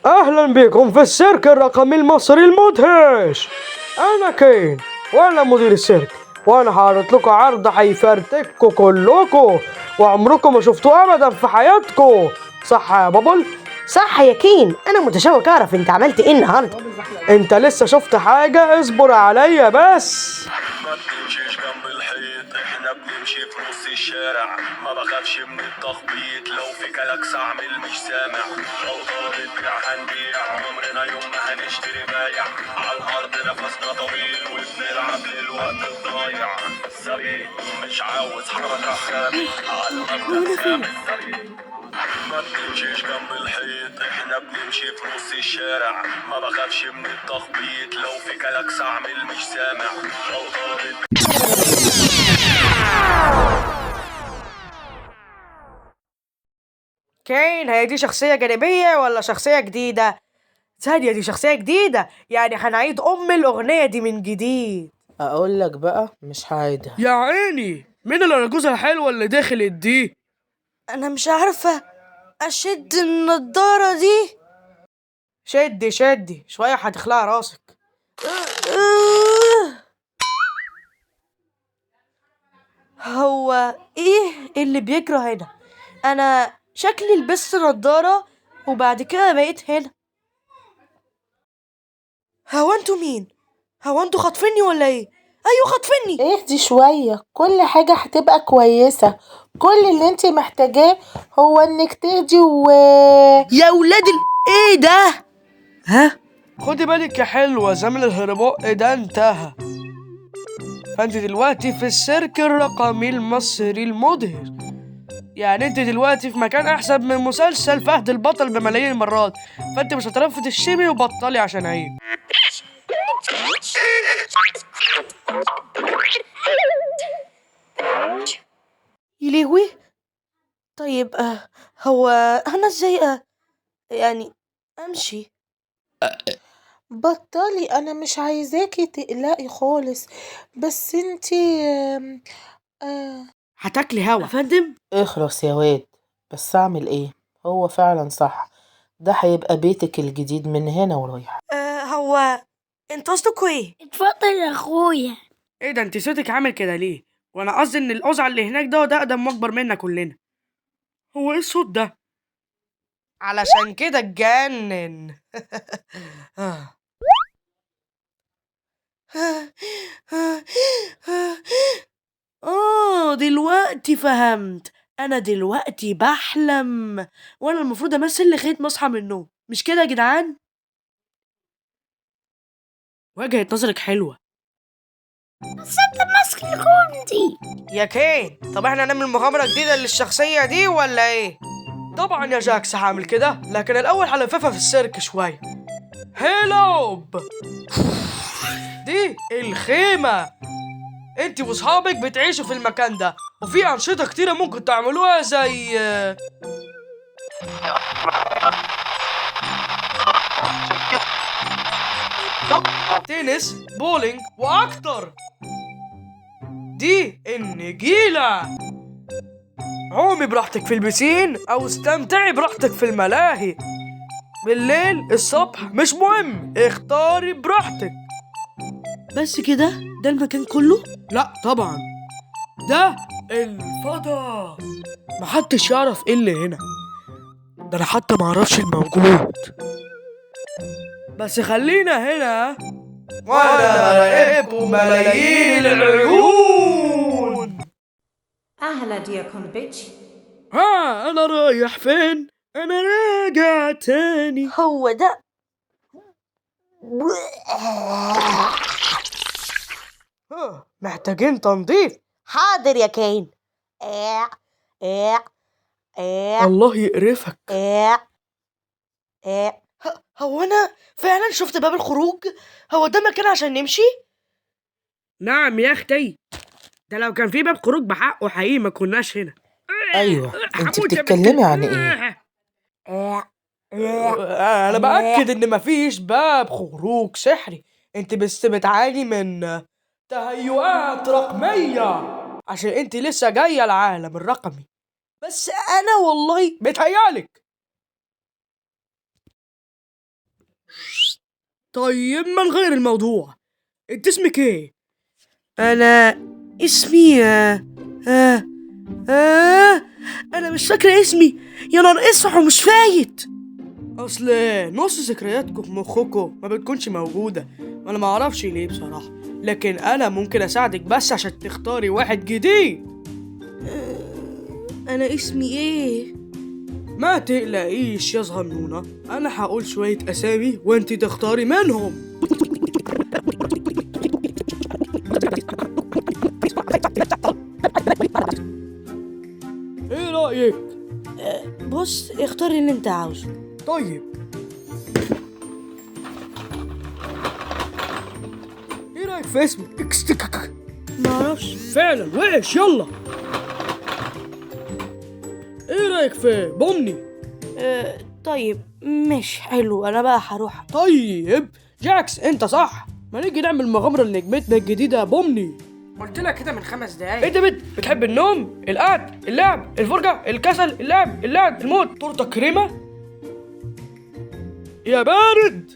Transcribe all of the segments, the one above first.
أهلا بكم في السيرك الرقمي المصري المدهش. أنا كين وأنا مدير السيرك، وأنا هعرض لكم عرض هيفرتكوا كلكوا وعمركم ما شفتوه أبدا في حياتكم. صح يا بابل؟ صح يا كين، انا متشوق اعرف انت عملت ايه النهارده. أنت لسه شفت حاجة؟ اصبر عليا بس. ما بتمشيش جنب الحيط، احنا بنمشي في نص الشارع. ما بخافش من التخبيط، لو في كلاكس اعمل مش سامع. لو طالب بيع هنبيع، عمرنا يوم ما هنشتري بايع. على الارض نفسنا طويل وبنلعب للوقت الضايع. سريع مش عاوز حركة خامل، على الارض خامل سريع. ما بنمشيش جنب الحيط، احنا بنمشي في نص الشارع. ما بخافش من التخبيط، لو في كلاكس اعمل مش سامع. لو طالب كين، هي دي شخصية جانبية ولا شخصية جديدة؟ ثانية، دي شخصية جديدة، يعني هنعيد الأغنية دي من جديد. اقول لك بقى مش هعيدها. يا عيني، مين الأرجوزة الحلوة اللي دخلت دي؟ أنا مش عارفة أشد النضارة دي. شدي شوية هتخلع راسك. هو إيه اللي بيجرى هنا؟ أنا شكلي لبست نضارة وبعد كده بقيت هنا. هو انتوا مين؟ هو انتوا خاطفيني ولا ايه؟ ايوه خاطفيني. اهدي شوية، كل حاجة هتبقى كويسة. كل اللي انت محتاجاه هو انك تهدي يا ولاد ايه ده؟ ها؟ خدي بالك يا حلوة، زمن الهرباء ده انتهى. فانت دلوقتي في السيرك الرقمي المصري المدهش، يعني انت دلوقتي في مكان احسن من مسلسل فهد البطل بملايين المرات. فانت مش هتعرفي تشمي وبطلي عشان عيب. يلهوي. طيب هو انا ازاي يعني امشي؟ بطلي. انا مش عايزاكي تقلقي خالص، بس انت هتاكلي هوا يا فندم. اخرس يا واد. بس اعمل ايه؟ هو فعلا صح، ده هيبقى بيتك الجديد من هنا ورايح. هو انت قصدكوا ايه؟ اتفضل يا اخويا. ايه ده؟ انت صوتك عامل كده ليه؟ وانا قصدي ان القزع اللي هناك ده اقدم واكبر منا كلنا. هو ايه الصوت ده؟ علشان كده اتجنن. دلوقتي فهمت. انا دلوقتي بحلم، وانا المفروض امثل لغايه ما اصحى من النوم، مش كده يا جدعان؟ وجهة نظرك حلوة. بس انت ماسك الكوندي. يا كين، طب احنا هنعمل مغامره جديده للشخصيه دي ولا ايه؟ طبعا يا جاكس هعمل كده، لكن الاول هلففها في السيرك شويه. هيلوب، دي الخيمه. انت واصحابك بتعيشوا في المكان ده، وفي انشطه كتيره ممكن تعملوها زي تنس، بولينج واكتر. دي النجيله. عومي براحتك في البسين او استمتعي براحتك في الملاهي. بالليل الصبح مش مهم، اختاري براحتك. بس كده؟ ده المكان كله؟ لا طبعا، ده الفضاء. محدش يعرف ايه اللي هنا، ده انا حتى معرفش الموجود. بس خلينا هنا وانا راقبكم ملايين العيون. أهلا دياكون بيتش. ها، انا رايح فين؟ انا راجع تاني. هو ده. محتاجين تنظيف. حاضر يا كين. الله يقرفك. هو انا فعلا شفت باب الخروج؟ هو ده مكان عشان نمشي؟ نعم يا اختي، ده لو كان في باب خروج بحقه حقيقي ما كناش هنا. ايوه، انت هموت يا بتتكلمي بنت. عن ايه؟ انا باكد ان مفيش باب خروج سحري. انت بس بتعاني من تهيؤات رقميه عشان انت لسه جايه العالم الرقمي. بس انا والله بتهيالك. طيب ما نغير الموضوع، انت اسمك ايه؟ انا اسمي انا مش فاكره اسمي. يا نهار اسود ومش فايت. اصل نص ذكرياتكم في مخكم ما بتكونش موجودة، وانا ما اعرفش ليه بصراحة، لكن انا ممكن اساعدك بس عشان تختاري واحد جديد. انا اسمي ايه؟ ما تقلقيش يا صغنونة، انا هقول شوية اسامي وانت تختاري منهم. ايه رأيك؟ بص اختار اللي انت عاوزه. طيب ايه رأيك في اسمك؟ معرفش. فعلا وحش. يلا ايه رأيك في بومني؟ طيب مش حلو، انا بقى هروح. طيب جاكس انت صح، ما نيجي نعمل مغامرة لنجمتنا الجديدة بومني. قلت لك كده من 5 دقايق. انت بتحب النوم، القعد، اللعب، الفرجة، الكسل، اللعب، الموت، تورته كريمة يا بارد.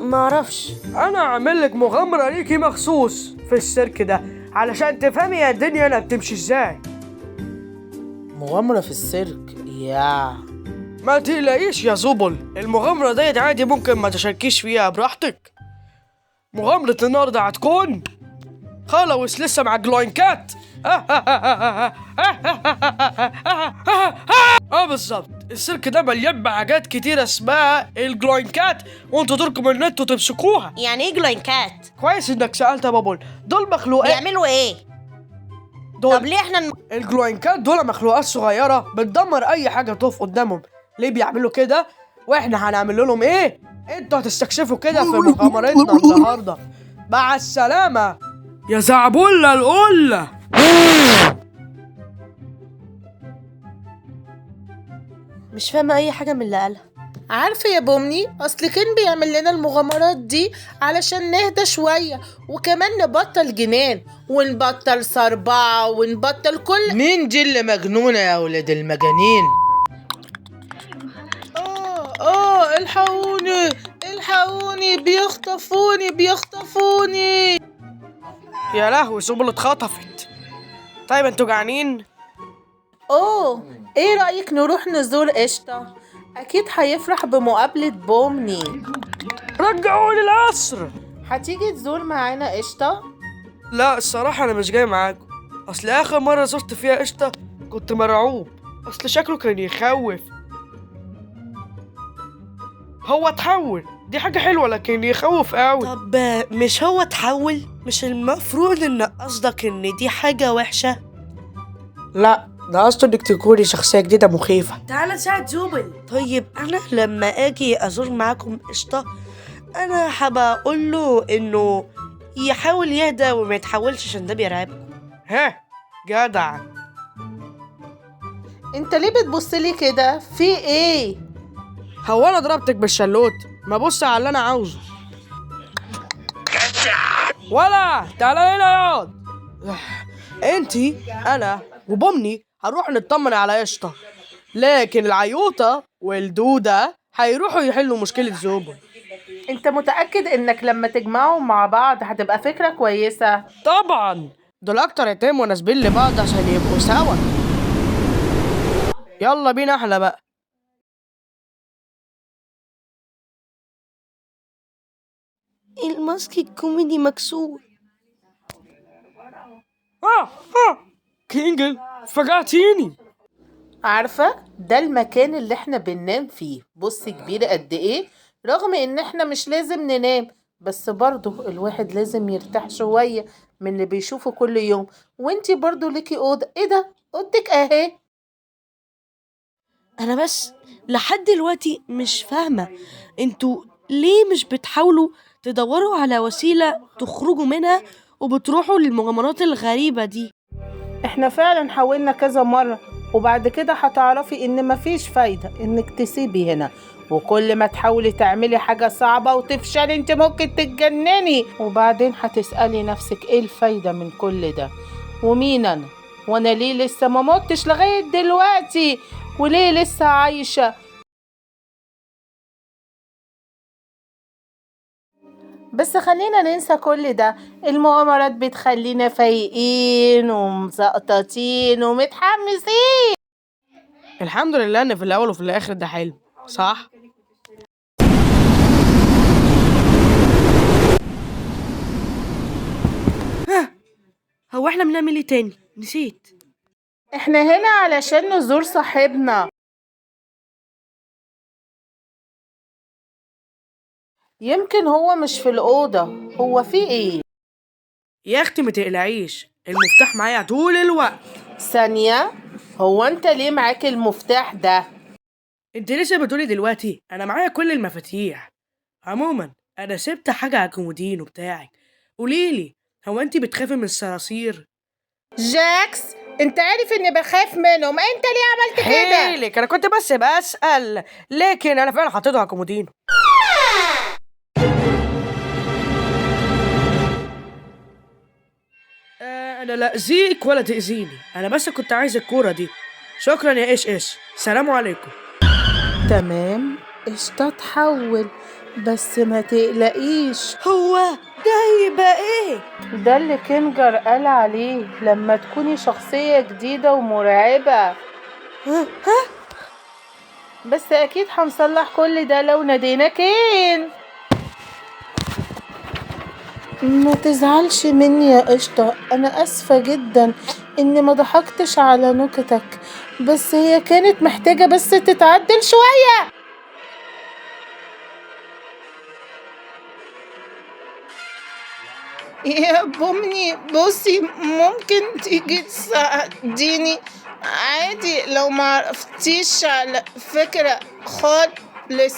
معرفش. انا عامل لك مغامرة ليكي مخصوص في السيرك ده علشان تفهمي الدنيا انا بتمشي ازاي. مغامرة في السيرك يا ما تقلقيش يا زوبل، المغامرة ديت عادي ممكن ما تشاركيش فيها براحتك. مغامرة النهاردة هتكون خلوص لسه مع جلوين كات. بالظبط، السيرك ده مليان بحاجات كتير اسمها الجلوين كات، وانتوا دوركم ان انتوا تمسكوها. يعني ايه جلاينكات؟ كويس انك سألت يا بابول. دول مخلوقات. بيعملوا ايه؟ دول طب ليه احنا الجلوينكات دول مخلوقات صغيرة بتدمر أي حاجة تقف قدامهم. ليه بيعملوا كده؟ وإحنا هنعمل لهم إيه؟ أنتوا هتستكشفوا كده في مغامرتنا النهاردة. مع السلامة يا زعبولة القلة. مش فاهمه اي حاجه من اللي قالها. عارفة يا بومني، أصل كان بيعمل لنا المغامرات دي علشان نهدى شوية، وكمان نبطل جنان ونبطل صربعة ونبطل كل. مين دي اللي مجنونة يا ولاد المجانين؟ الحقوني بيخطفوني. يا لهوي سبل اتخطفت. طيب انتوا جعانين؟ ايه رأيك نروح نزور قشطة؟ أكيد هيفرح بمقابلة بومني. رجعوني القصر. هتيجي تزور معانا قشطة؟ لا الصراحة أنا مش جاي معاكم، أصل آخر مرة زرت فيها قشطة كنت مرعوب، أصل شكله كان يخوف. هو اتحول، دي حاجة حلوة، لكن يخوف قوي. طب مش هو اتحول؟ مش المفروض ان قصدك ان دي حاجه وحشه؟ لا ده قصده انك تكوني شخصية جديدة مخيفة. تعالى نساعد زوبل. طيب انا لما اجي ازور معاكم قشطه، انا هبقى اقول له انه يحاول يهدى وما يتحولش عشان ده بيرعبكم. ها جدع. انت ليه بتبصلي كده؟ في ايه؟ هو أنا ضربتك بالشلوت؟ ما بص على اللي أنا عاوزه. ولا تعالى هنا ياض. انتي انا وبومني هنروح نطمن على قشطة، لكن العيوطة والدودة هيروحوا يحلوا مشكلة زوبل. انت متأكد انك لما تجمعوا مع بعض هتبقى فكرة كويسة؟ طبعا دول اكتر يتم مناسبين لبعض عشان يبقوا سوا. يلا بينا احلى بقى. الماسك الكوميدي مكسور. كينجل فجعتيني. عارفة ده المكان اللي احنا بننام فيه، بص كبير قد ايه، رغم ان احنا مش لازم ننام، بس برضو الواحد لازم يرتاح شوية من اللي بيشوفه كل يوم. وانتي برضو ليكي اوضة. ايه ده؟ اوضتك اهي. انا بس لحد دلوقتي مش فاهمه انتوا ليه مش بتحاولوا تدوروا على وسيله تخرجوا منها وبتروحوا للمغامرات الغريبه دي. احنا فعلا حاولنا كذا مرة، وبعد كده هتعرفي ان مفيش فايدة انك تسيبي هنا، وكل ما تحاولي تعملي حاجة صعبة وتفشلي انت ممكن تتجنني، وبعدين هتسألي نفسك ايه الفايدة من كل ده، ومين انا، وانا ليه لسه ما متش لغاية دلوقتي، وليه لسه عايشة. بس خلينا ننسى كل ده، المغامرات بتخلينا فايقين ومزقططين ومتحمسين. الحمد لله ان في الاول وفي الاخر ده حلم، صح؟ هو احنا بنعمل ايه تاني؟ نسيت. احنا هنا علشان نزور صاحبنا. يمكن هو مش في الأوضة، هو في ايه؟ يا اختي ما تقلقيش، المفتاح معايا طول الوقت. ثانية، هو انت ليه معاك المفتاح ده؟ انت لسه بتقولي دلوقتي انا معايا كل المفاتيح. عموما انا سبت حاجه على الكومودينو بتاعك. قوليلي، هو انت بتخافي من الصراصير؟ جاكس، انت عارف اني بخاف منهم، انت ليه عملت كده؟ حيلك، انا كنت بس بسأل، لكن انا فعلا حطيته على الكومودينو. انا لا اذيك ولا تأذيني، انا بس كنت عايز الكورة دي. شكرا يا ايش، سلام عليكم. تمام، قشطة تحول، بس ما تقلقيش. هو ده يبقى ايه؟ ده اللي كينجر قال عليه لما تكوني شخصية جديدة ومرعبة. ها؟ بس أكيد هنصلح كل ده لو نادينا كين. ما تزعلش مني يا قشطة، أنا أسفة جدا إني ما ضحكتش على نكتك، بس هي كانت محتاجة بس تتعدل شوية. يا بومني بصي، ممكن تيجي تساعديني؟ عادي لو ما عرفتيش على فكرة خالص.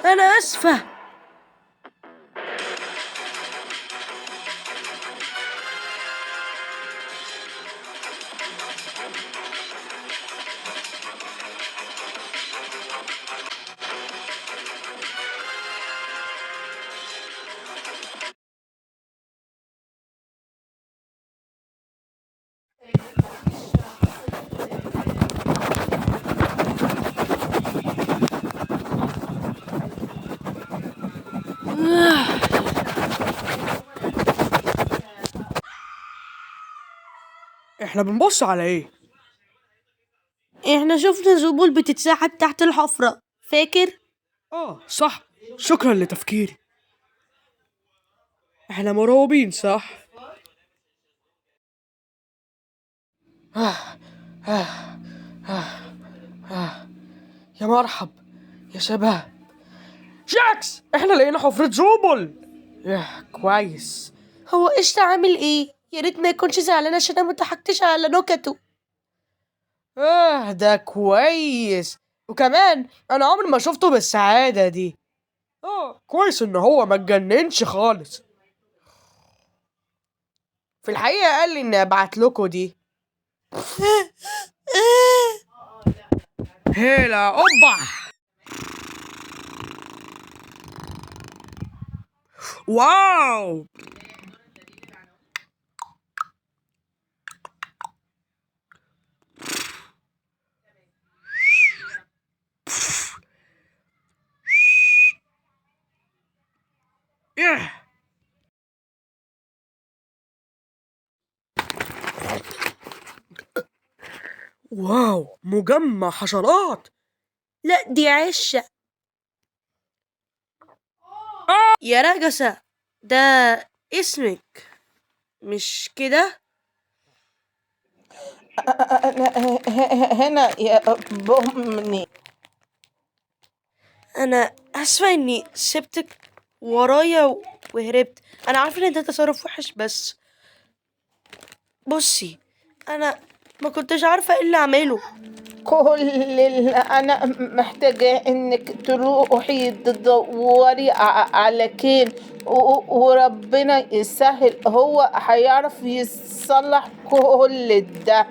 انا اسفة. احنا بنبص على ايه؟ احنا شفنا زبول بتتسحب تحت الحفرة، فاكر؟ صح، شكرا لتفكيري. احنا مرعوبين صح؟ يا مرحب يا شباب. جاكس، احنا لقينا حفرة زوبل. كويس. هو قشطة عامل ايه؟ يا ريت ما يكونش زعلان عشان انا ما ضحكتش على نكته. ده كويس، وكمان انا عمري ما شفته بالسعادة دي. كويس ان هو ما اتجننش خالص. في الحقيقة قال لي اني ابعت لكم دي. هيلا اوبا. واو. واو، مجمع حشرات. لا دي عشة. يا رجسة، ده اسمك مش كده؟ أنا هنا يا بومني. انا اسفة اني سبتك ورايا وهربت. انا عارفة ان ده تصرف وحش، بس بصي، انا ما كنتش عارفة ايه اللي اعمله. كل اللي أنا محتاجة إنك تروحي تدوري على كين وربنا يسهل، هو هيعرف يصلح كل ده.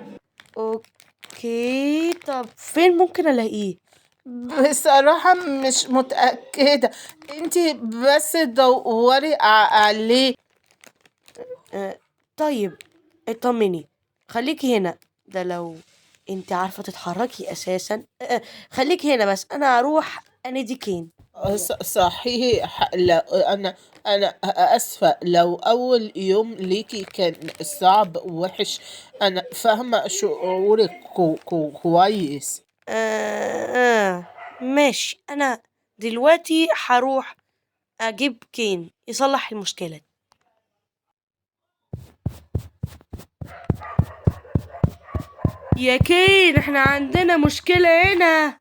اوكي، طب فين ممكن الاقيه؟ بصراحة مش متأكدة، انتي بس دوري عليه. طيب اطمني، خليكي هنا، ده لو انت عارفة تتحركي اساسا؟ خليك هنا بس، انا هروح انادي كين. صحيح. لا، أنا أسفة لو أول يوم ليكي كان صعب ووحش. أنا فاهمة شعورك كويس. ماشي، انا دلوقتي هروح اجيب كين يصلح المشكلة. يا كين، احنا عندنا مشكلة هنا.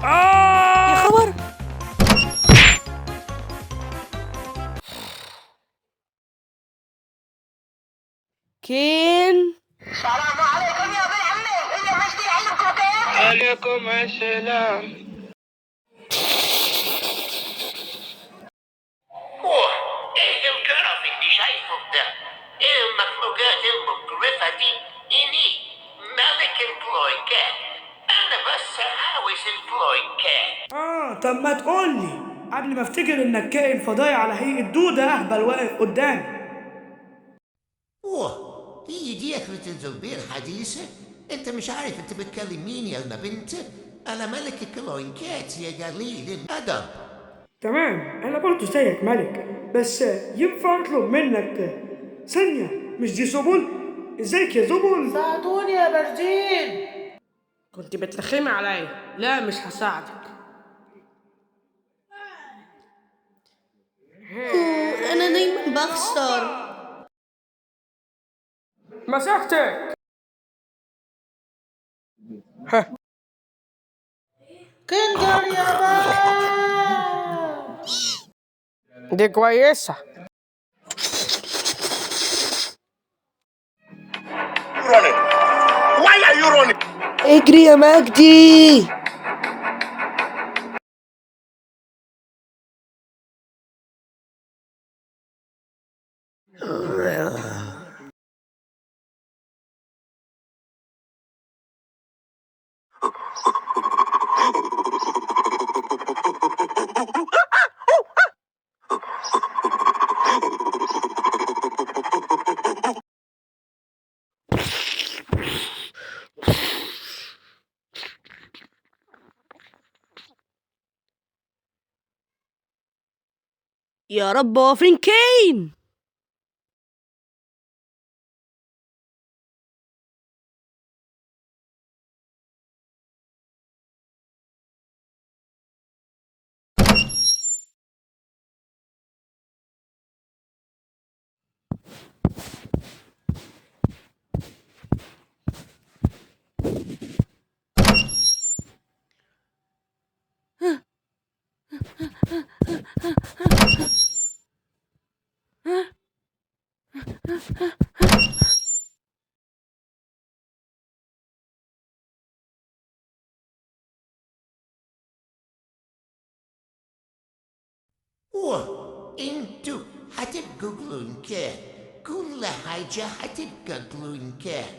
يا خبر. كين. السلام عليكم يا ابن عمي، هي مش دي عندكم كيف؟ عليكم السلام. اوه، ايه القرف اللي شايفه ده؟ ايه المخلوقات المقرفة دي؟ اني ملك الكلويكات. انا بس عاوز الكلويكات. طب ما تقولي قبل ما افتكر انك كائن فضائي على هيئة دودة اهبل واقف قدامي. اوه، هي دي اخرة الزربية الحديثة؟ انت مش عارف انت بتكلم مين يا ابن بنت؟ انا ملك الكلويكات يا قليل الادب. تمام، انا برضو زيك ملك، بس ينفع اطلب منك ثانية؟ مش دي زبل؟ ازيك يا زبل؟ ساعدوني يا برجين. كنت بترخمي عليا. لا مش هساعدك. انا دايما بخسر. مسكتك. كندر يا بابا. دي كويسة. Why are you running? اجري يا مجدي. يا رب، هو فين كين؟ اوه، انتو هتبقوا كلونكات. كل حاجة هتبقى كلونكات.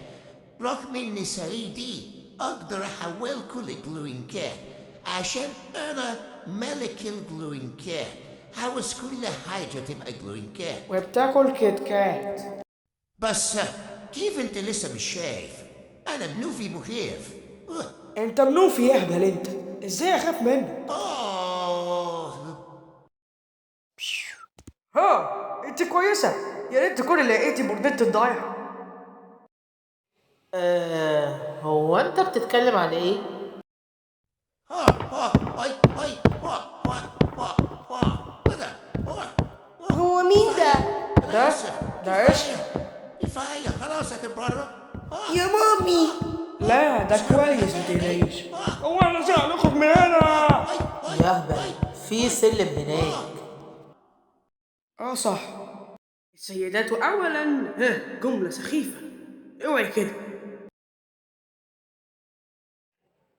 رغم ان سعيدي اقدر احولكوا لكلونكات عشان انا ملك الكلونكات. عاوز كل حاجة تبقى كلونكات. وبتاكل كيت كات. بس كيف انت لسه مش شايف؟ انا منوفي مخيف. انت منوفي يا اهبل انت. ازاي اخاف منك؟ انت كويسة. يا ريت تكوني لقيتي بوردة الضايعة. هو انت بتتكلم عن ايه؟ هو مين ده؟ ده قشطة. كفاية خلاص هتبرر. يا مامي. لا ده كويس، متقلقيش. هو انا ازاي هنخرج من هنا؟ يا هبل، في سلم هناك. صح. السيدات اولا. جملة سخيفة. اوعي كده.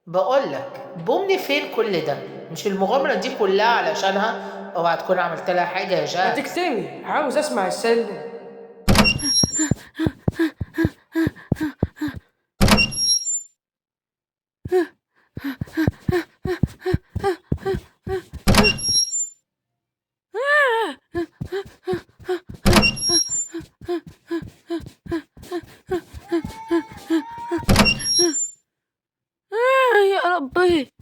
بقولك بومني فين كل ده؟ مش المغامرة دي كلها علشانها؟ اوعى تكون عملت لها حاجة يا ما جاك. تكتمي، عاوز اسمع السلم. يا ربي،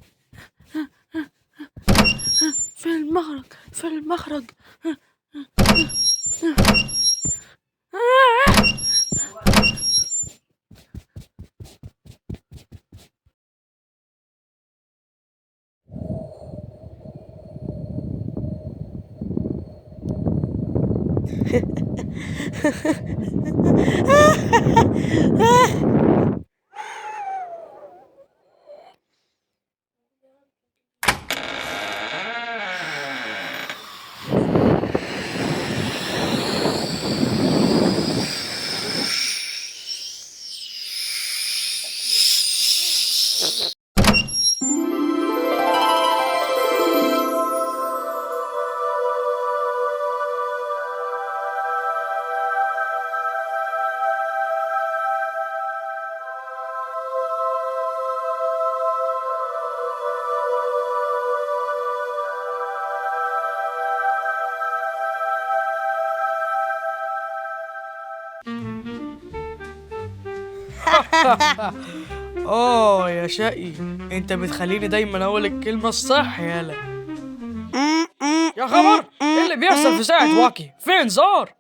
في المخرج، في المخرج. يا شقي، انت بتخليني دايما اقول الكلمة الصح. يالا يا خبر، ايه اللي بيحصل في ساعة واكي؟ فين زار؟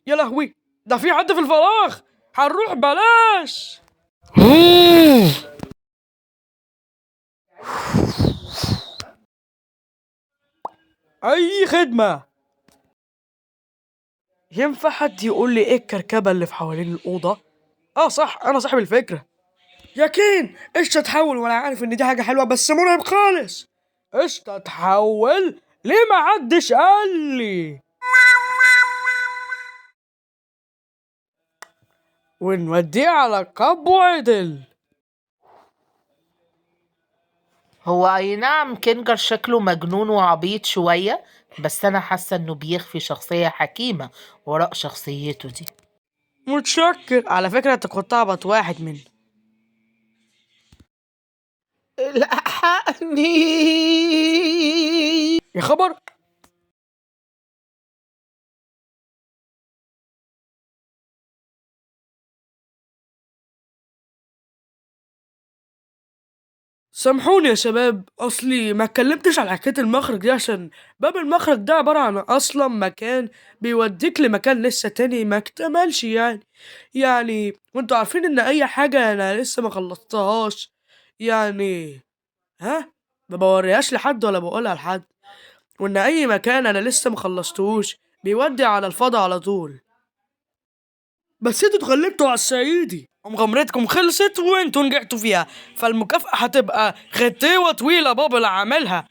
يا لهوي، ده في حد في الفراغ. هنروح بلاش. اي خدمة. ينفع حد يقول لي ايه الكركبة اللي في حوالين الأوضة؟ صح، انا صاحب الفكرة. ياكين، قشطة تحول، وانا عارف ان دي حاجة حلوة بس مرعب خالص. قشطة تحول؟ ليه ما حدش قال لي؟ ونوديه على كب وعدل. هو اي نعم كينجر شكله مجنون وعبيط شوية، بس انا حاسة انه بيخفي شخصية حكيمة وراء شخصيته دي. متشكر. على فكرة انت كنت عبط واحد منه. الحقني يا خبر، سامحوني يا شباب، اصلي ما اتكلمتش على حكايه المخرج دي عشان باب المخرج ده عباره عن اصلا مكان بيوديك لمكان لسه تاني ما اكتملش يعني وانتوا عارفين ان اي حاجه انا لسه ما خلصتهاش يعني ما بوريهاش لحد ولا بقولها لحد، وان اي مكان انا لسه ما خلصتهوش بيودي على الفضا على طول. بس انتوا اتغلبتوا على الصعيدي ومغامرتكم خلصت وانتوا نجحتوا فيها، فالمكافأة هتبقى غديوة طويلة بابا اللي عاملها.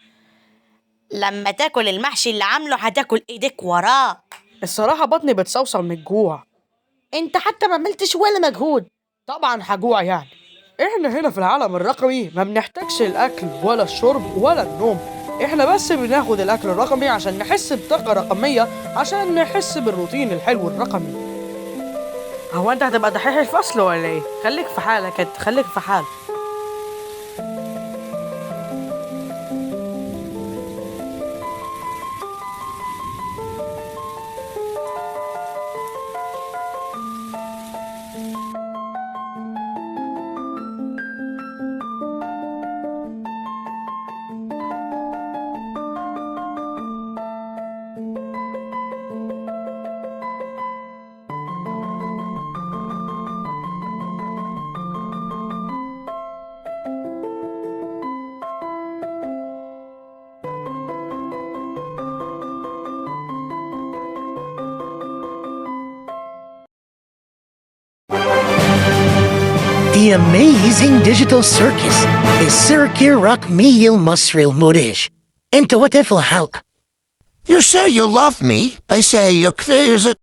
لما تاكل المحشي اللي عامله هتاكل ايديك وراه. الصراحة بطني بتصوصو من الجوع. انت حتى ما عملتش ولا مجهود. طبعا هجوع يعني. احنا هنا في العالم الرقمي ما بنحتاجش الاكل ولا الشرب ولا النوم، احنا بس بناخد الاكل الرقمي عشان نحس بطاقة رقمية، عشان نحس بالروتين الحلو الرقمي. هو انت هتبقى دحيح الفصل ولا ايه؟ خليك في حالك انت، خليك في حالك. The amazing digital circus السيرك الرقمي المصري المدهش. انت وتفل حلقة. You say you love me. I say you're crazy.